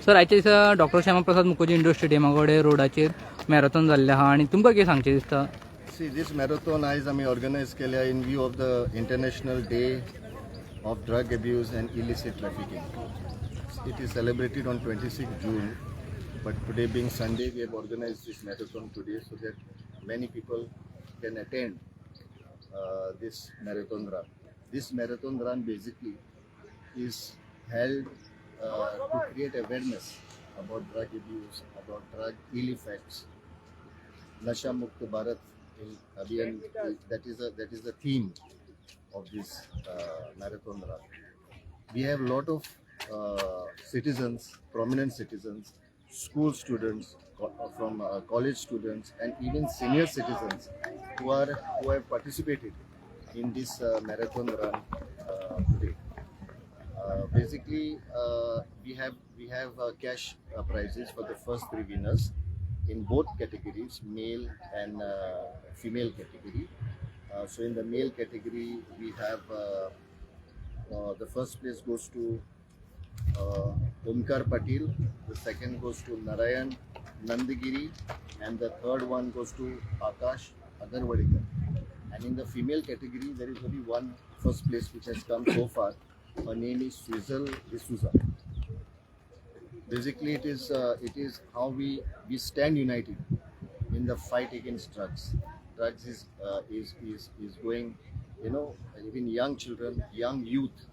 Sir आयच्या दिसा doctor Shyamaprasad Mukherjee indoor स्टेडियमा कडेन रोडाचेर मॅरेथॉन जाल्लें आहा आनी तुमकां कितें सांगचें दिसता? See, this marathon आयज आमी ऑर्गनायज केल्या in view of the International Day of Drug Abuse and Illicit Trafficking. It is celebrated on 26th June, but today being Sunday, we have organized this marathon today so that many people can attend this marathon run. This marathon run basically is held to create awareness about drug abuse, about drug ill effects. Nasha Mukt Bharat Abhiyan, that is the theme of this marathon run. We have a lot of citizens, prominent citizens, school students, from college students, and even senior citizens who have participated in this marathon run today. Basically, we have cash prizes for the first three winners in both categories, male and female category. So in the male category, we have the first place goes to Omkar Patil, the second goes to Narayan Nandigiri, and the third one goes to Akash Agarwadikar. And in the female category, there is only one first place which has come so far. Her name is Swizzle D'Souza. Basically, it is how we stand united in the fight against drugs. Drugs is going, even young children, young youth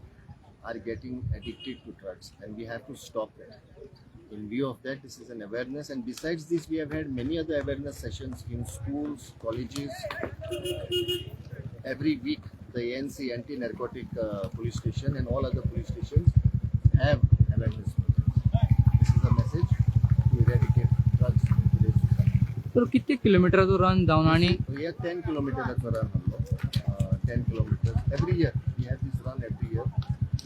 are getting addicted to drugs, and we have to stop that. In view of that, this is an awareness, and besides this, we have had many other awareness sessions in schools, colleges. Every week, the ANC anti-narcotic police station and all other police stations have awareness programs. This is a message to eradicate drugs in today's society. तर किती किलोमिटरचो run जावन आनी We have 10 kilometers run, 10 kilometers every year. We have this run every year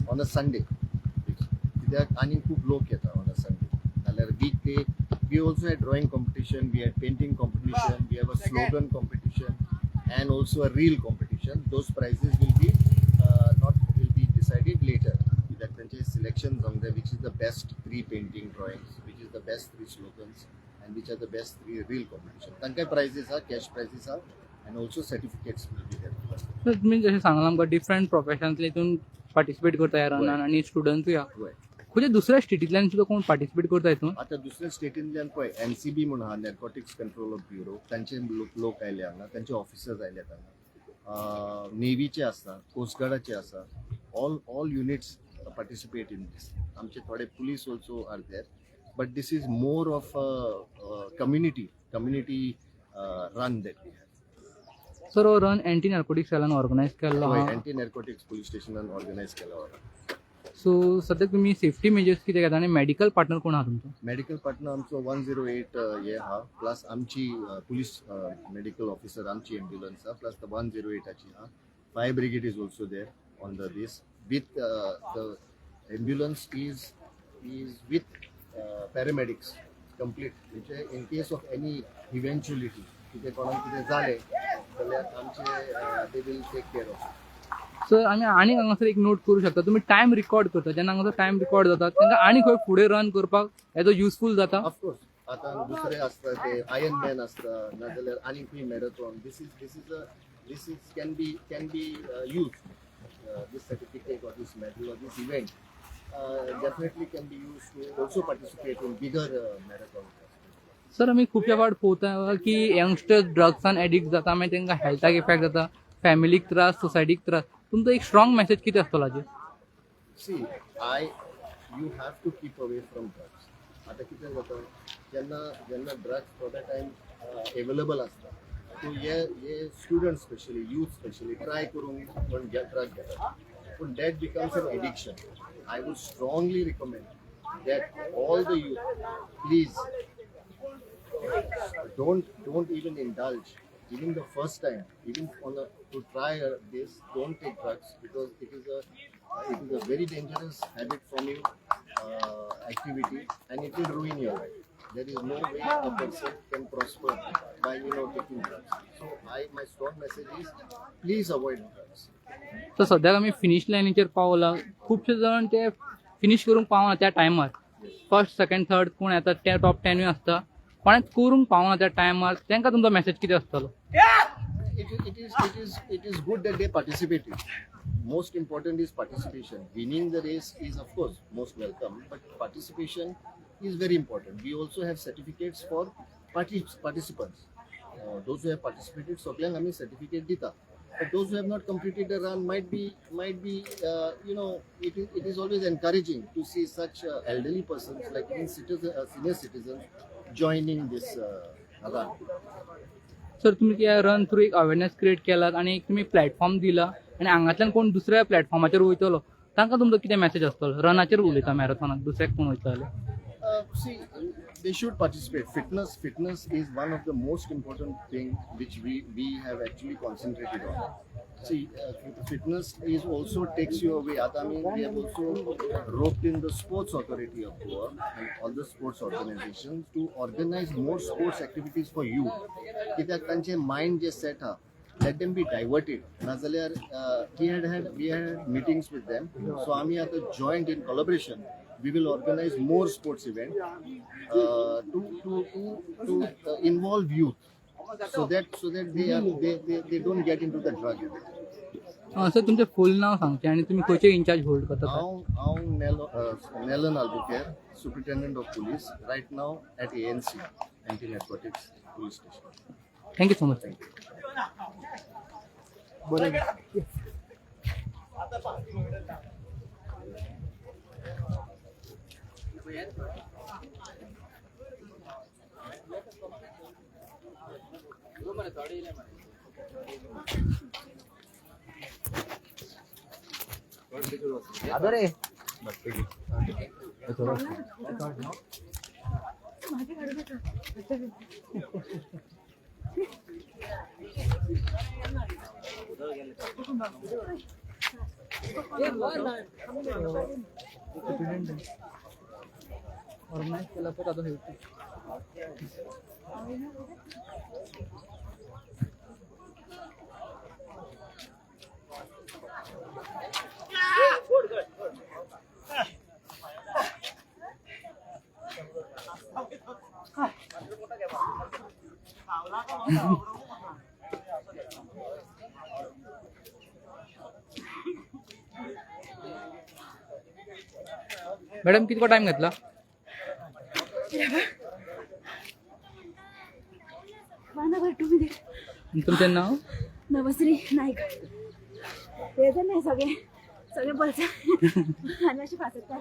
on a Sunday. कित्याक आनी खूब लोक येता on a Sunday. Naल्यार weekday, we also had drawing competition, we had painting competition, we have a slogan competition, and also a reel competition. Those prizes will be decided later. That त्यांचे selection on there, which is the best 3 painting drawings, which is the best 3 slogans, and which are the best 3 reel competition. तांकां prizes are, cash prizes are, and also certificates will be there. Sir तुमी जशें सांगलां आमकां different professions हितून participate करता ह्या रनान आनी स्टुडंटूय आहा. खंयच्या दुसऱ्या स्टेटींतल्यान सुद्दां कोण पार्टिसिपेट करता हितून? आता दुसऱ्या स्टेटींतल्यान पळय NCB म्हणून आहा, नॅर्कोटिक्स कंट्रोल ऑफ ब्युरो, तांचे लोक आयले हांगा, तांचे ऑफिसर्स आयले हांगा, नेव्हीचे आसा, कोस्टगार्डाचे आसा, all units participate in this. आमचे थोडे police also are there, but this is more of community run that we have. Sir हो रन एंटी नार्कोटिक्स सेलान ऑर्गनायज केल्लो आहा. एंटी नॅर्कोटिक्स पुलीस स्टेशनान ऑर्गनायज केला होता. सो सद्याक तुमी सेफ्टी मेजर्स कितें घेता आनी मेडिकल पार्टनर कोण आहा तुमचो? मेडिकल पार्टनर आमचो 108 हे आहा, प्लस आमची पुलीस मेडिकल ऑफिसर आमची एम्ब्युलन्स आहा, प्लस द 108ची आहा. Fire brigade is also there on the this with the ambulance is with paramedics complete. म्हणजे in case of any eventuality कितें कोणाक कितें जालें जाल्यार आमचे they will take care of. Sir आमी आनी हांगासर एक नोट करूं शकता, तुमी टायम रिकॉर्ड करता, जेन्ना हांगासर टायम रिकॉर्ड जाता तेन्ना आनी खंय फुडें रन करपाक हेजो युजफूल जाता? ऑफकोर्स आता दुसरे असता ते आयर्न मॅन असता, नाजाल्यार आनी खंय marathon. This is can be use this certificate or this medal or this event definitely can be use to also participate in bigger marathon. Sir आमी खुबशा फावट पळोवता की यंगस्टर्स ड्रग्सान एडिक्ट जाता, मागीर तांकां हेल्थाक इफेक्ट जाता, फॅमिलीक त्रास, सोसायटीक त्रास. तुमचो एक स्ट्रॉंग मेसेज कितें आसतलो हाजेर? See you have to keep away from drugs. आता कितें जाता जेन्ना ड्रग्स थोड्या टायम एवेलेबल आसता, सो हे student specially, youth specially try करून पण ड्रग घेतात, पूण that becomes an addiction. I would strongly recommend that all the youth please don't even indulge. Even the first time, even to try this, don't take drugs, because it is a very dangerous habit forming activity, and it will ruin your life. There is no way a person can prosper by taking drugs. So my strong message is, please avoid drugs. तर सद्याक आमी finish लायनीचेर पावला. खुबशे जण ते finish करूंक पावना त्या टायमार, फर्स्ट सेकंड थर्ड कोण येता ते टॉप 10 आसता कोणें करूंक पावना त्या टायमार तांकां तुमचो मेसेज कितें आसतलो? It is good that they participated. Most important is participation. Winning the race is of course most welcome, but participation is very important. We also have certificates for participants. Those who have participated, सगळ्यांक आमी certificate दिता. But those who have not completed the run might be it is always encouraging to see such elderly persons like even senior citizens joining this run. Sir तुम्ही त्या run through एक awareness create केलात आणि एक तुम्ही platform दिला आणि हांगातल्यान कोण दुसऱ्या प्लॅटफॉर्माचेर वयतलो तांकां तुमचो कितें मेसेज आसतलो? रनाचेर उलयता मॅरेथॉनाक दुसऱ्याक कोण वयता जाल्यार See, they should participate. Fitness is one of the most important thing which we have actually concentrated on. See, fitness is also takes you away. I mean, we have also roped in the Sports Authority of Goa and all the sports organizations to organize more sports activities for youth. कित्याक तांचे mind J set ha, let them be diverted. नाजाल्यार we had meetings with them. So आमी आता joined in collaboration. We will organize more sports events to involve youth, so that they don't get into the drug habit. Sir तुमचें फूल नांव सांगचें आनी तुमी खंयचे in-charge hold करता? हांव Nelan Albuquerque, Superintendent of Police, right now at ANC, Anti-Narcotics Police Station. Thank you so much. Organise केला तर आता हेल्प मॅडम किती टाइम घेतला? तुमचं नाव? नवश्री नाईक. ते तर नाही सगळे सगळे बोलतात आणि अशी फासत